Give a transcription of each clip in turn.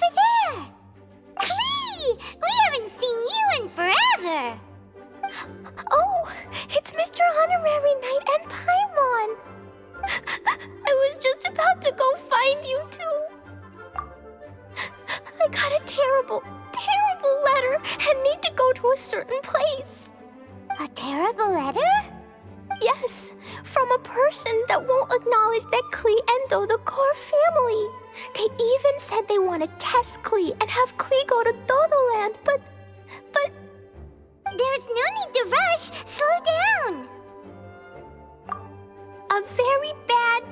over there! Klee! We haven't seen you in forever! Oh, it's Mr. Honorary Knight and Paimon! I was just about to go find you too. I got a terrible, terrible letter and need to go to a certain place. A terrible letter? Yes, from a person that won't acknowledge that Klee and Dodoco are family. They even said they want to test Klee and have Klee go to Dodoland, but... There's no need to rush. Slow down. A very bad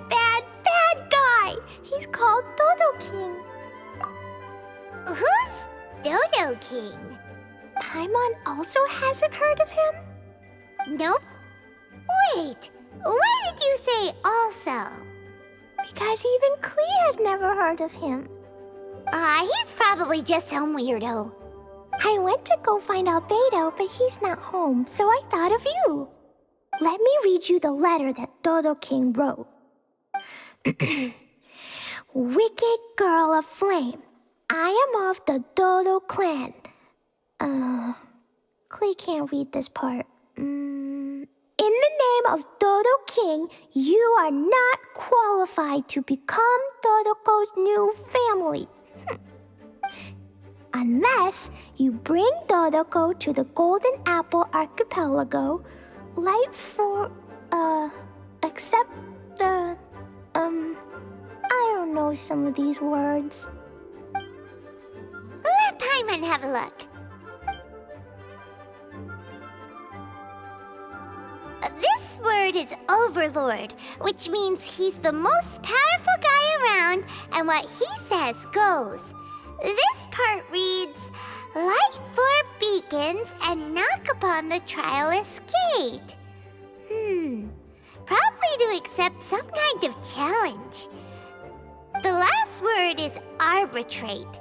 guy. He's called Dodo King. Who's Dodo King? Paimon also hasn't heard of him? Nope. Wait, why did you say also? Because even Klee has never heard of him. He's probably just some weirdo. I went to go find Albedo, but he's not home, so I thought of you. Let me read you the letter that Dodo King wrote. Wicked girl of flame, I am of the Dodo clan. Klee can't read this part. In the name of Dodo King, you are not qualified to become Dodoco's new family. Unless you bring Dodoco to the Golden Apple Archipelago, except the, I don't know some of these words. Let Paimon have a look. This word is Overlord, which means he's the most powerful guy around, and what he says goes. This part reads, light 4 beacons and knock upon the trialist's gate. Probably to accept some kind of challenge. The last word is arbitrate,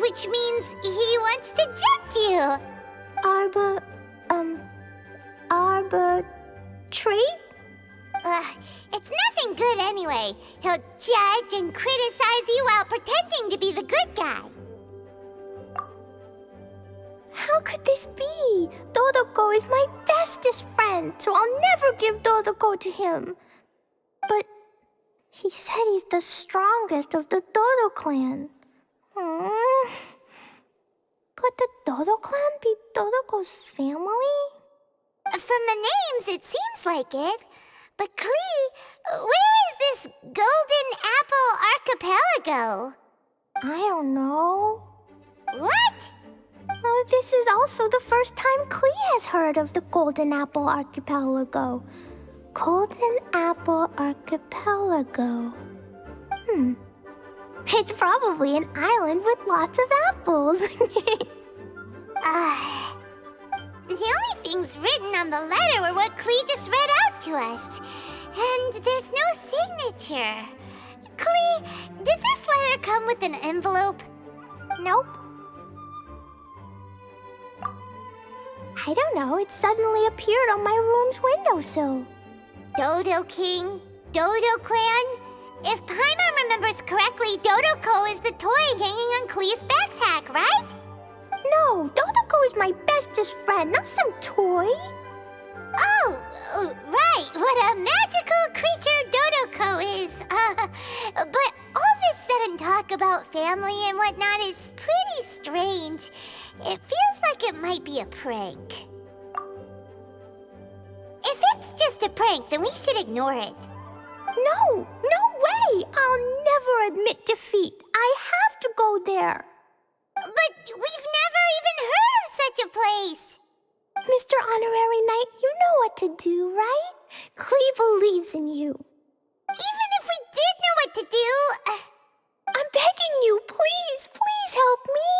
which means he wants to judge you. Arbitrate? It's nothing good anyway. He'll judge and criticize you while pretending to be the good guy. How could this be? Dodoco is my bestest friend, so I'll never give Dodoco to him. But he said he's the strongest of the Dodo clan. Could the Dodo clan be Dodoco's family? From the names, it seems like it. But Klee, where is this Golden Apple Archipelago? I don't know. What? This is also the first time Klee has heard of the Golden Apple Archipelago. Golden Apple Archipelago. It's probably an island with lots of apples. The only things written on the letter were what Klee just read out to us. And there's no signature. Klee, did this letter come with an envelope? Nope. I don't know, it suddenly appeared on my room's windowsill. Dodo King, Dodo Clan. If Paimon remembers correctly, Dodoco is the toy hanging on Klee's backpack, right? No, Dodoco is my bestest friend, not some toy. Oh, right. What a magical creature Dodoco is. But all this sudden talk about family and whatnot is pretty strange. It feels like it might be a prank. If it's just a prank, then we should ignore it. No way! I'll never admit defeat. I have to go there. But we've never even heard of such a place. Mr. Honorary Knight, you know what to do, right? Klee believes in you. Even if we did know what to do... I'm begging you, please help me.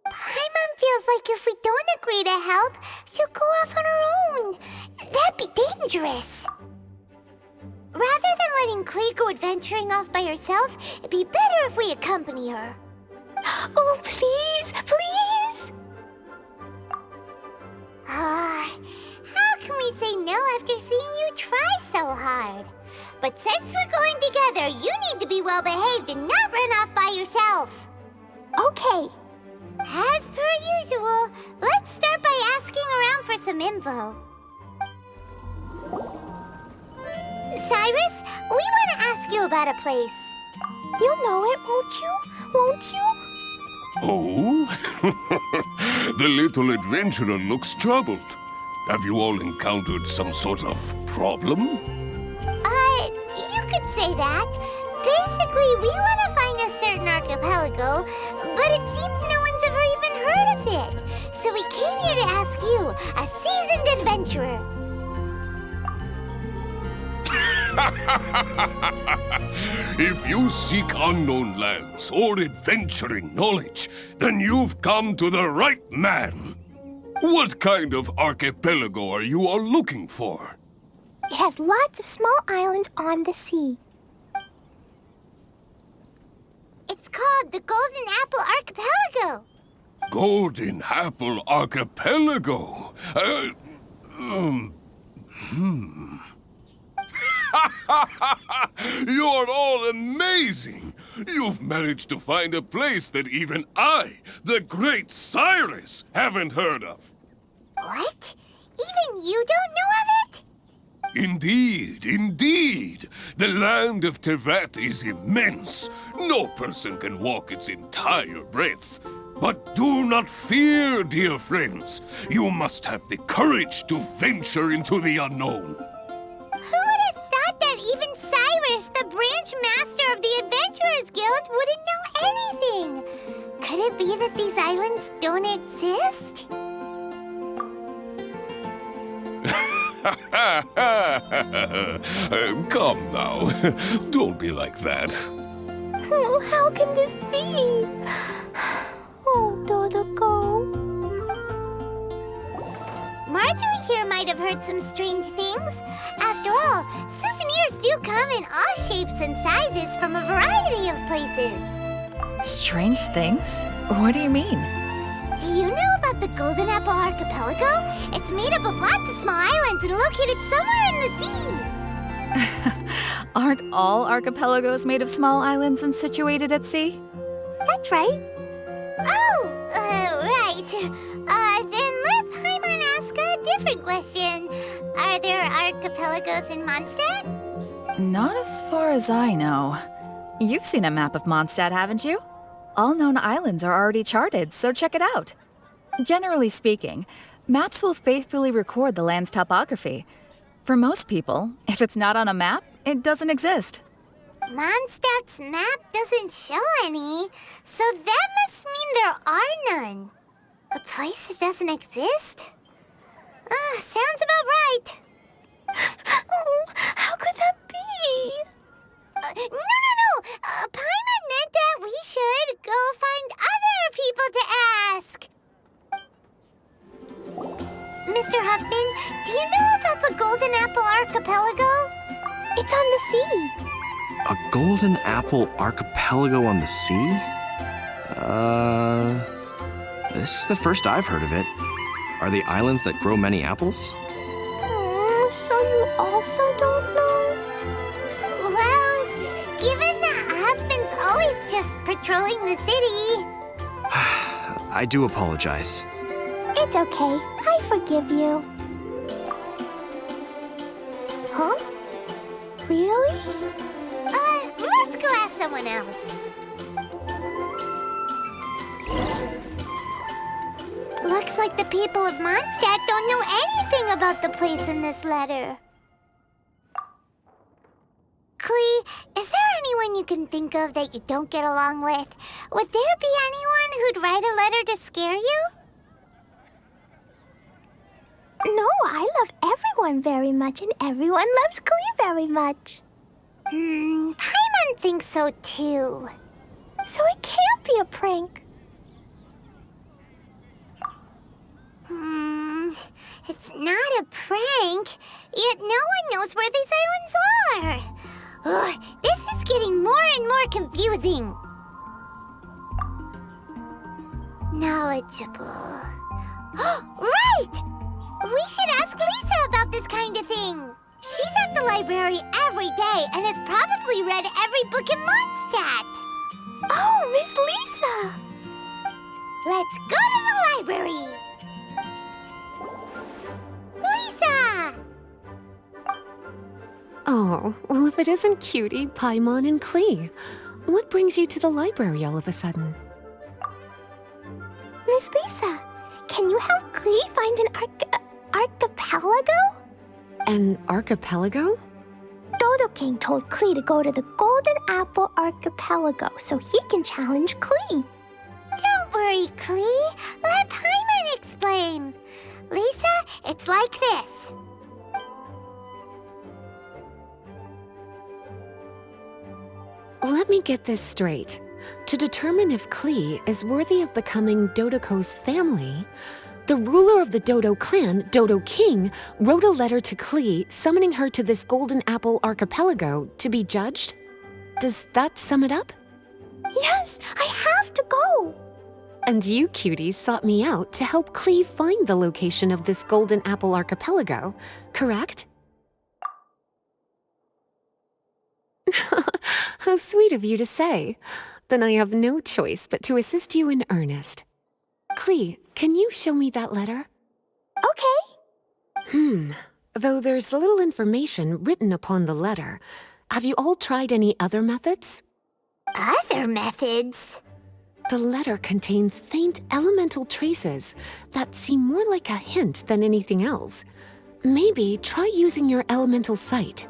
Paimon feels like if we don't agree to help, she'll go off on her own. That'd be dangerous. Rather than letting Klee go adventuring off by herself, it'd be better if we accompany her. Oh, please! How can we say no after seeing you try so hard? But since we're going together, you need to be well-behaved and not run off by yourself. Okay. As per usual, let's start by asking around for some info. Cyrus, we want to ask you about a place. You'll know it, won't you? Won't you? Oh? The little adventurer looks troubled. Have you all encountered some sort of problem? You could say that. Basically, we want to find a certain archipelago, but it seems no one's ever even heard of it. So we came here to ask you, a seasoned adventurer. If you seek unknown lands or adventuring knowledge, then you've come to the right man. What kind of archipelago are you all looking for? It has lots of small islands on the sea. It's called the Golden Apple Archipelago. Golden Apple Archipelago? You're all amazing! You've managed to find a place that even I, the great Cyrus, haven't heard of. What? Even you don't know of it? Indeed, indeed. The land of Tevat is immense. No person can walk its entire breadth. But do not fear, dear friends. You must have the courage to venture into the unknown. Who would have thought that even Cyrus, the branch master of the Adventurers Guild, wouldn't know anything? Could it be that these islands don't exist? Come now. Don't be like that. Oh, how can this be? Oh, Dodoco. Marjorie here might have heard some strange things. After all, souvenirs do come in all shapes and sizes from a variety of places. Strange things? What do you mean? Do you know about the Golden Apple Archipelago? It's made up of lots of small islands and located somewhere in the sea. Aren't all archipelagos made of small islands and situated at sea? That's right. Oh, right. Then let Paimon ask a different question. Are there archipelagos in Mondstadt? Not as far as I know. You've seen a map of Mondstadt, haven't you? All known islands are already charted, so check it out. Generally speaking, maps will faithfully record the land's topography. For most people, if it's not on a map, it doesn't exist. Mondstadt's map doesn't show any, so that must mean there are none. A place that doesn't exist? Sounds about right. Oh, how could that be? No. Paimon meant that we should go find other people to ask. Mr. Huffman, do you know about the Golden Apple Archipelago? It's on the sea. A Golden Apple Archipelago on the sea? This is the first I've heard of it. Are the islands that grow many apples? So you also don't know? Well, given that Huffman's always just patrolling the city. I do apologize. It's okay. I forgive you. Huh? Really? Let's go ask someone else. Looks like the people of Mondstadt don't know anything about the place in this letter. Klee, is there anyone you can think of that you don't get along with? Would there be anyone who'd write a letter to scare you? No, I love everyone very much, and everyone loves Klee very much. Paimon thinks so too. So it can't be a prank. It's not a prank, yet no one knows where these islands are. Ugh, this is getting more and more confusing. Knowledgeable. Right! We should ask Lisa about this kind of thing. She's at the library every day and has probably read every book in Mondstadt. Oh, Miss Lisa! Let's go to the library. Lisa! Oh, well, if it isn't Cutie, Paimon, and Klee. What brings you to the library all of a sudden? Miss Lisa, can you help Klee find an archipelago? An archipelago? Dodo King told Klee to go to the Golden Apple Archipelago so he can challenge Klee. Don't worry, Klee. Let Paimon explain. Lisa, it's like this. Let me get this straight. To determine if Klee is worthy of becoming Dodoko's family, the ruler of the Dodo clan, Dodo King, wrote a letter to Klee summoning her to this Golden Apple Archipelago to be judged? Does that sum it up? Yes, I have to go. And you, Cuties, sought me out to help Klee find the location of this Golden Apple Archipelago, correct? How sweet of you to say. Then I have no choice but to assist you in earnest. Klee, can you show me that letter? Okay. Though there's little information written upon the letter, have you all tried any other methods? Other methods? The letter contains faint elemental traces that seem more like a hint than anything else. Maybe try using your elemental sight.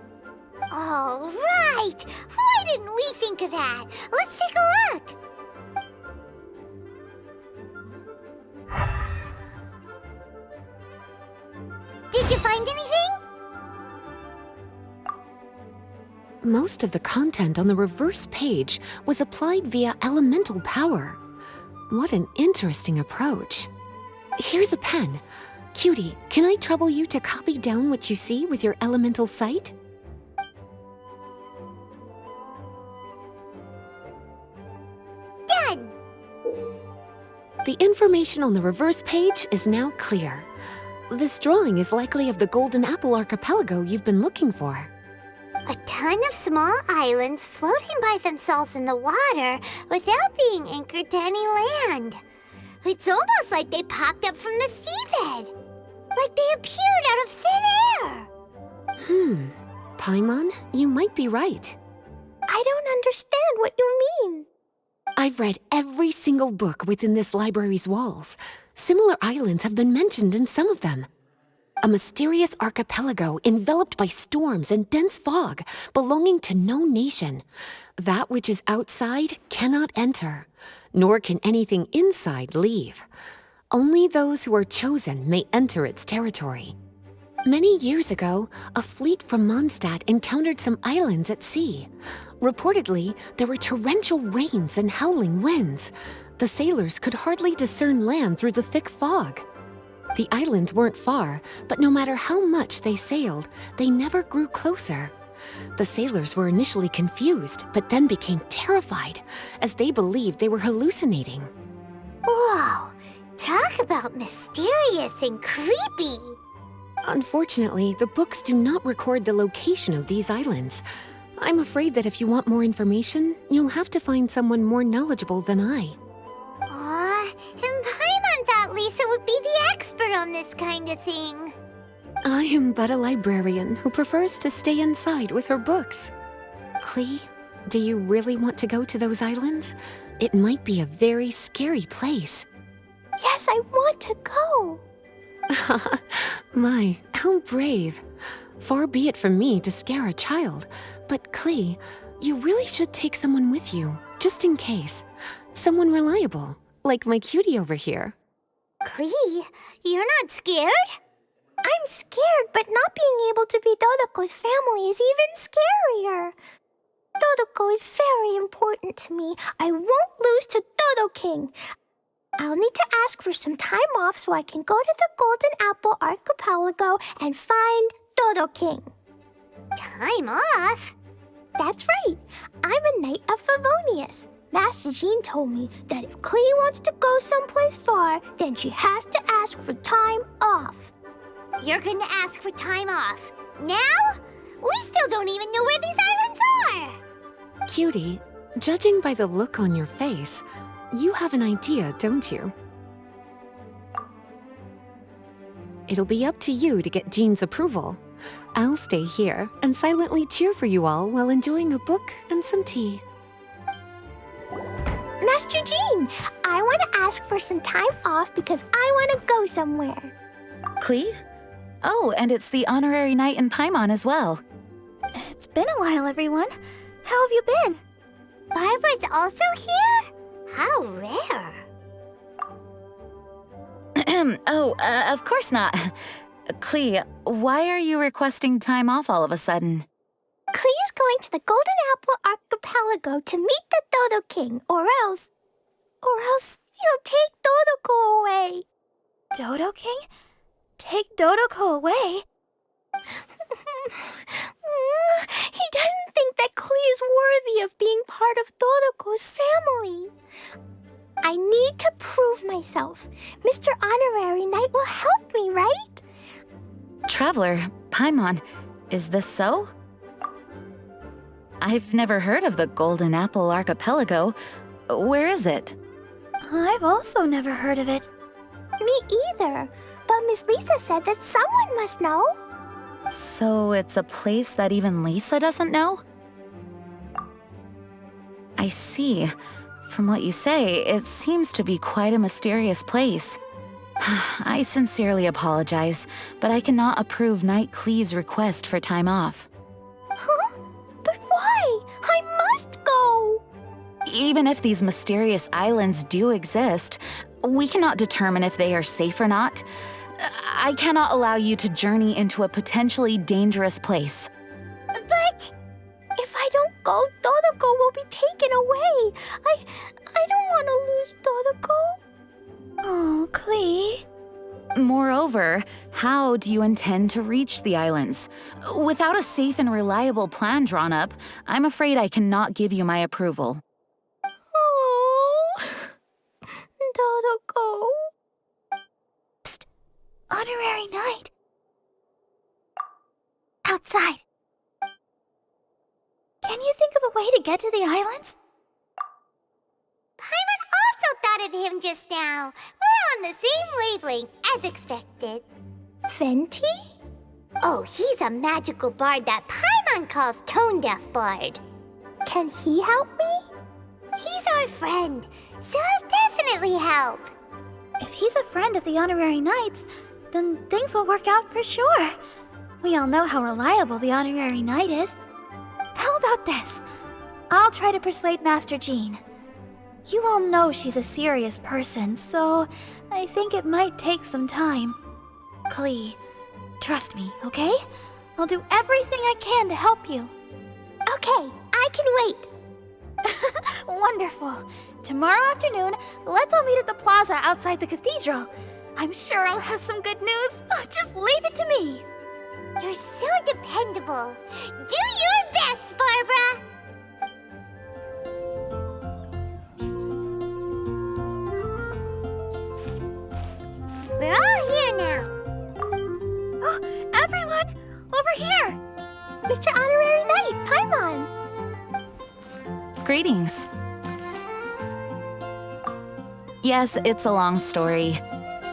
All right. Why didn't we think of that? Let's take a look. Did you find anything? Most of the content on the reverse page was applied via elemental power. What an interesting approach. Here's a pen. Cutie, can I trouble you to copy down what you see with your elemental sight? Done. The information on the reverse page is now clear. This drawing is likely of the Golden Apple Archipelago you've been looking for. A ton of small islands floating by themselves in the water without being anchored to any land. It's almost like they popped up from the seabed. Like they appeared out of thin air. Paimon, you might be right. I don't understand what you mean. I've read every single book within this library's walls. Similar islands have been mentioned in some of them. A mysterious archipelago enveloped by storms and dense fog, belonging to no nation. That which is outside cannot enter, nor can anything inside leave. Only those who are chosen may enter its territory. Many years ago, a fleet from Mondstadt encountered some islands at sea. Reportedly, there were torrential rains and howling winds. The sailors could hardly discern land through the thick fog. The islands weren't far, but no matter how much they sailed, they never grew closer. The sailors were initially confused, but then became terrified, as they believed they were hallucinating. Whoa, talk about mysterious and creepy. Unfortunately, the books do not record the location of these islands. I'm afraid that if you want more information, you'll have to find someone more knowledgeable than I. Aw, and Paimon thought Lisa would be the expert on this kind of thing. I am but a librarian who prefers to stay inside with her books. Klee, do you really want to go to those islands? It might be a very scary place. Yes, I want to go. My, how brave. Far be it from me to scare a child, but Klee, you really should take someone with you, just in case. Someone reliable, like my cutie over here. Klee, you're not scared? I'm scared, but not being able to be Dodoko's family is even scarier. Dodoko is very important to me. I won't lose to Dodo King. I'll need to ask for some time off so I can go to the Golden Apple Archipelago and find Dodo King. Time off? That's right. I'm a Knight of Favonius. Master Jean told me that if Klee wants to go someplace far, then she has to ask for time off. You're going to ask for time off. Now We still don't even know where these islands are! Cutie, judging by the look on your face, you have an idea, don't you? It'll be up to you to get Jean's approval. I'll stay here and silently cheer for you all while enjoying a book and some tea. Master Jean, I want to ask for some time off because I want to go somewhere. Klee? Oh, and it's the honorary knight in Paimon as well. It's been a while, everyone. How have you been? Barbara's also here? How rare. Of course not. Klee, why are you requesting time off all of a sudden? Klee's going to the Golden Apple Archipelago to meet the Dodo King, or else he'll take Dodoko away. Dodo King? Take Dodoko away? He doesn't think that Klee is worthy of being part of Dodoko's family. I need to prove myself. Mr. Honorary Knight will help me, right? Traveler, Paimon, is this so? I've never heard of the Golden Apple Archipelago. Where is it? I've also never heard of it. Me either. But Miss Lisa said that someone must know. So it's a place that even Lisa doesn't know? I see. From what you say, it seems to be quite a mysterious place. I sincerely apologize, but I cannot approve Knight Klee's request for time off. Huh? But why? I must go! Even if these mysterious islands do exist, we cannot determine if they are safe or not. I cannot allow you to journey into a potentially dangerous place. But... If I don't go, Dodoko will be taken away. I don't want to lose Dodoko. Oh, Klee. Moreover, how do you intend to reach the islands? Without a safe and reliable plan drawn up, I'm afraid I cannot give you my approval. Oh, Dodoko. Psst. Honorary Knight. Outside. Can you think of a way to get to the islands? Paimon also thought of him just now. We're on the same wavelength, as expected. Venti? Oh, he's a magical bard that Paimon calls Tone Deaf Bard. Can he help me? He's our friend, so he'll definitely help. If he's a friend of the Honorary Knights, then things will work out for sure. We all know how reliable the Honorary Knight is. How about this? I'll try to persuade Master Jean. You all know she's a serious person, so I think it might take some time. Klee, trust me, okay? I'll do everything I can to help you. Okay, I can wait. Wonderful. Tomorrow afternoon, let's all meet at the plaza outside the cathedral. I'm sure I'll have some good news. Oh, just leave it to me. You're so dependable. Do your best, Barbara! We're all here now. Oh, everyone! Over here! Mr. Honorary Knight, Paimon. Greetings. Yes, it's a long story.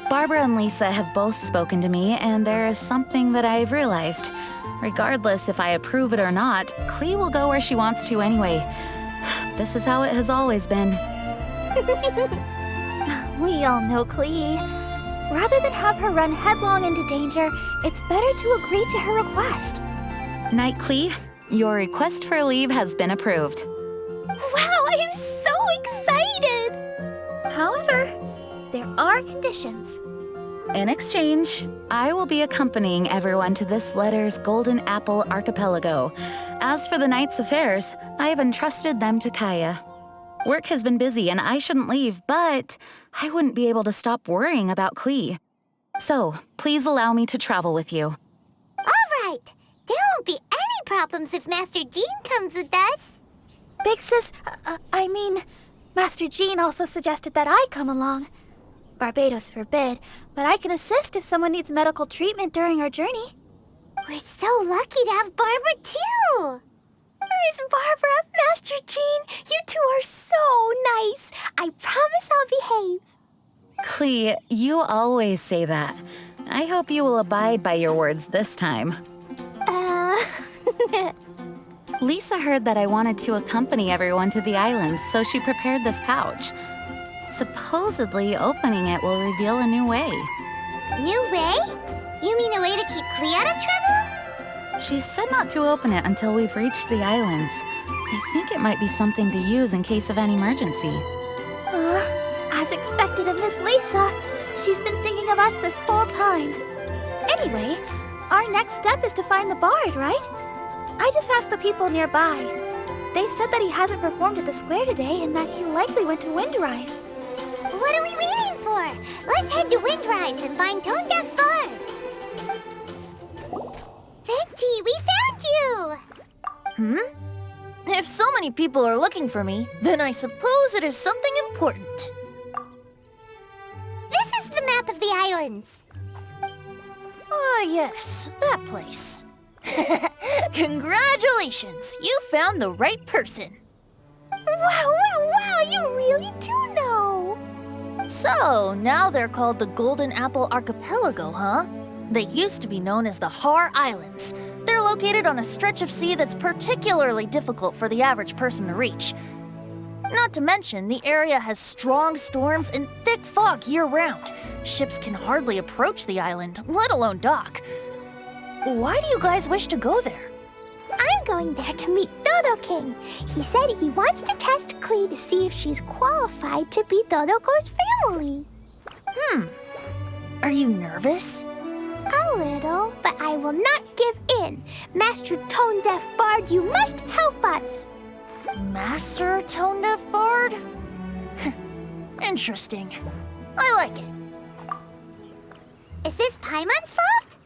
Barbara and Lisa have both spoken to me, and there is something that I've realized. Regardless if I approve it or not, Klee will go where she wants to anyway. This is how it has always been. We all know Klee. Rather than have her run headlong into danger, it's better to agree to her request. Knight Klee, your request for leave has been approved. Wow, I'm so excited! However, there are conditions. In exchange, I will be accompanying everyone to this letter's Golden Apple Archipelago. As for the Knight's affairs, I have entrusted them to Kaya. Work has been busy and I shouldn't leave, but I wouldn't be able to stop worrying about Klee. So, please allow me to travel with you. All right. There won't be any problems if Master Jean comes with us. Big Sis, Master Jean also suggested that I come along. Barbados forbid, but I can assist if someone needs medical treatment during our journey. We're so lucky to have Barbara, too! Miss Barbara, Master Jean, you two are so nice. I promise I'll behave. Clee, you always say that. I hope you will abide by your words this time. Lisa heard that I wanted to accompany everyone to the islands, so she prepared this pouch. Supposedly, opening it will reveal a new way. New way? You mean a way to keep Clee out of trouble? She said not to open it until we've reached the islands. I think it might be something to use in case of an emergency. As expected of Miss Lisa, she's been thinking of us this whole time. Anyway, our next step is to find the bard, right? I just asked the people nearby. They said that he hasn't performed at the square today and that he likely went to Windrise. What are we waiting for? Let's head to Windrise and find Tone Deaf Bard. Venti, we found you! If so many people are looking for me, then I suppose it is something important. This is the map of the islands. Ah, yes, that place. Congratulations, you found the right person. Wow, you really do know. So, now they're called the Golden Apple Archipelago, huh? They used to be known as the Har Islands. They're located on a stretch of sea that's particularly difficult for the average person to reach. Not to mention, the area has strong storms and thick fog year-round. Ships can hardly approach the island, let alone dock. Why do you guys wish to go there? I'm going there to meet Dodo King. He said he wants to test Clee to see if she's qualified to be Dodoko's family. Are you nervous? A little, but I will not give in. Master Tone Deaf Bard, you must help us. Master Tone Deaf Bard? Interesting. I like it. Is this Paimon's fault?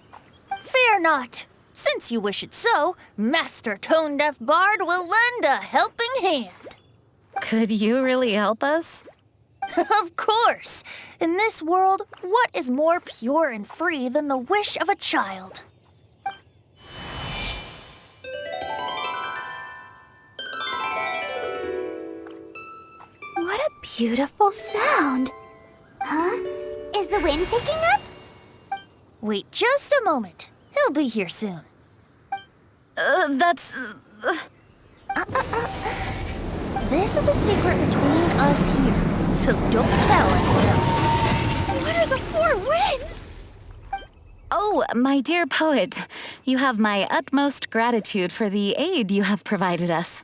Fear not. Since you wish it so, Master Tone Deaf Bard will lend a helping hand. Could you really help us? Of course! In this world, what is more pure and free than the wish of a child? What a beautiful sound. Huh? Is the wind picking up? Wait just a moment. He'll be here soon. This is a secret between us here, so don't tell anyone else. What are the four winds? Oh, my dear poet, you have my utmost gratitude for the aid you have provided us.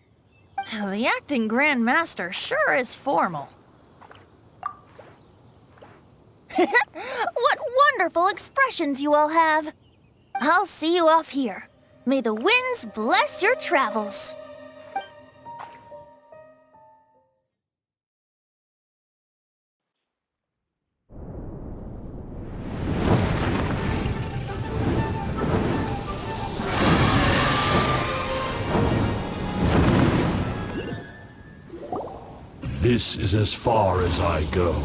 The acting Grand Master sure is formal. What wonderful expressions you all have. I'll see you off here. May the winds bless your travels. This is as far as I go.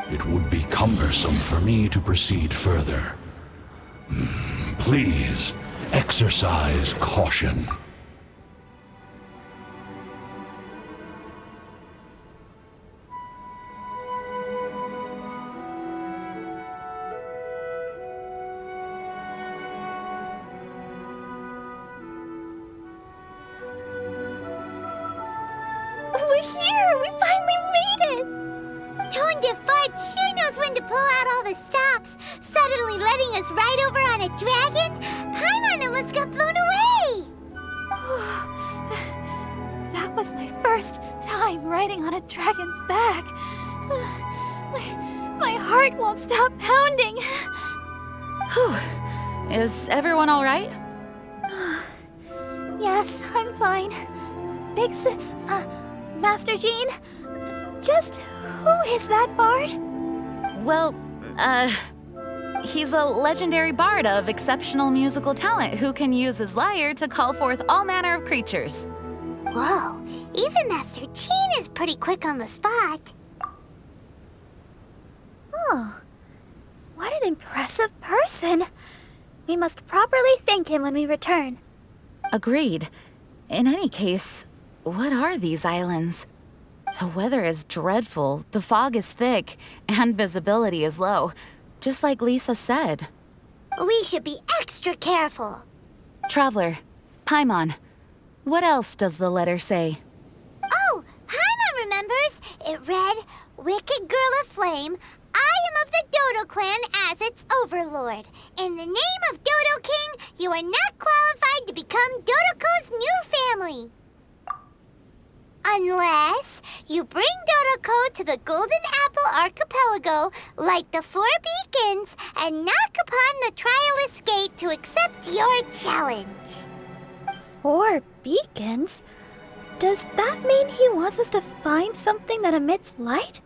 It would be cumbersome for me to proceed further. Please, exercise caution. We're here! We finally made it! Tone Deaf Bard sure knows when to pull out all the stops, suddenly letting us ride over on a dragon. Paimon almost got blown away! That was my first time riding on a dragon's back. My heart won't stop pounding. Whew. Is everyone all right? Yes, I'm fine. Master Jean, just who is that bard? Well, he's a legendary bard of exceptional musical talent who can use his lyre to call forth all manner of creatures. Whoa, even Master Jean is pretty quick on the spot. Oh, what did an impressive person. We must properly thank him when we return. Agreed. In any case, what are these islands? The weather is dreadful, the fog is thick, and visibility is low, just like Lisa said. We should be extra careful. Traveler, Paimon, what else does the letter say? Oh, Paimon remembers. It read, "Wicked girl of flame, I am of the Dodo clan as its overlord. In the name of Dodo King, you are not qualified to become Dodoko's new family. Unless you bring Dodoko to the Golden Apple Archipelago, light the 4 beacons, and knock upon the trialist gate to accept your challenge." 4 beacons? Does that mean he wants us to find something that emits light?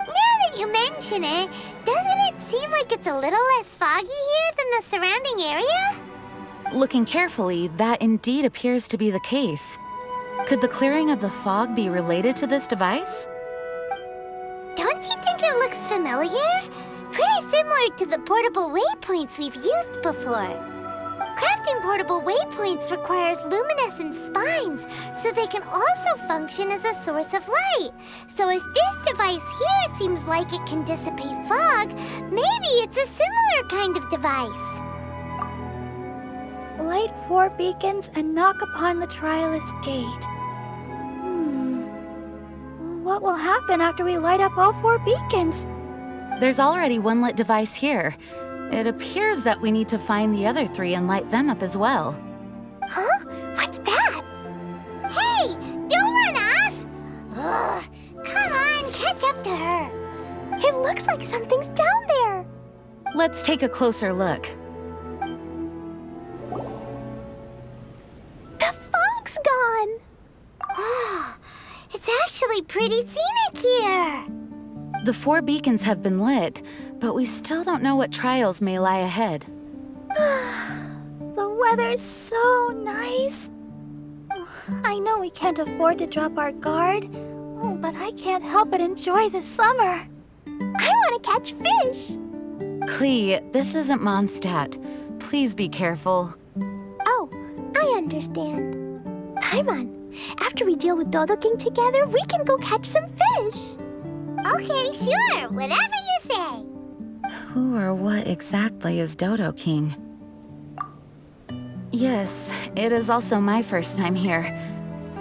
Now that you mention it, doesn't it seem like it's a little less foggy here than the surrounding area? Looking carefully, that indeed appears to be the case. Could the clearing of the fog be related to this device? Don't you think it looks familiar? Pretty similar to the portable waypoints we've used before. Crafting portable waypoints requires luminescent spines, so they can also function as a source of light. So if this device here seems like it can dissipate fog, maybe it's a similar kind of device. Light 4 beacons and knock upon the trialist gate. What will happen after we light up all 4 beacons? There's already one lit device here. It appears that we need to find the other 3 and light them up as well. Huh? What's that? Hey, don't run off! Ugh, come on, catch up to her. It looks like something's down there. Let's take a closer look. The fog's gone. It's actually pretty scenic here. The 4 beacons have been lit, but we still don't know what trials may lie ahead. The weather's so nice. I know we can't afford to drop our guard, but I can't help but enjoy the summer. I want to catch fish. Klee, this isn't Mondstadt. Please be careful. Oh, I understand. Paimon, after we deal with Dodo King together, we can go catch some fish. Okay, sure, whatever you say. Who or what exactly is Dodo King? Yes, it is also my first time here.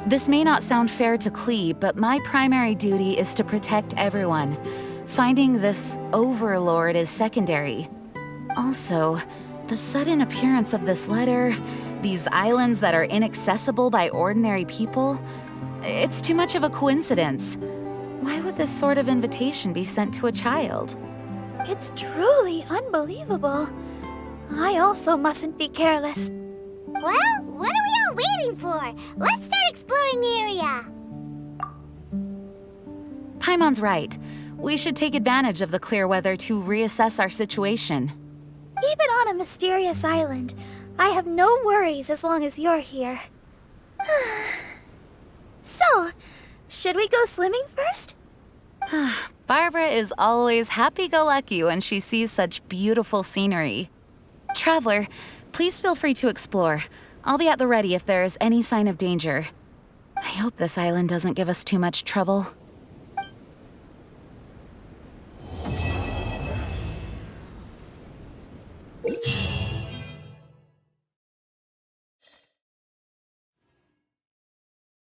This may not sound fair to Klee, but my primary duty is to protect everyone. Finding this overlord is secondary. Also, the sudden appearance of this letter, these islands that are inaccessible by ordinary people, it's too much of a coincidence. Why would this sort of invitation be sent to a child? It's truly unbelievable. I also mustn't be careless. Well, what are we all waiting for? Let's start exploring the area. Paimon's right. We should take advantage of the clear weather to reassess our situation. Even on a mysterious island, I have no worries as long as you're here. So, should we go swimming first? Barbara is always happy-go-lucky when she sees such beautiful scenery. Traveler, please feel free to explore. I'll be at the ready if there is any sign of danger. I hope this island doesn't give us too much trouble.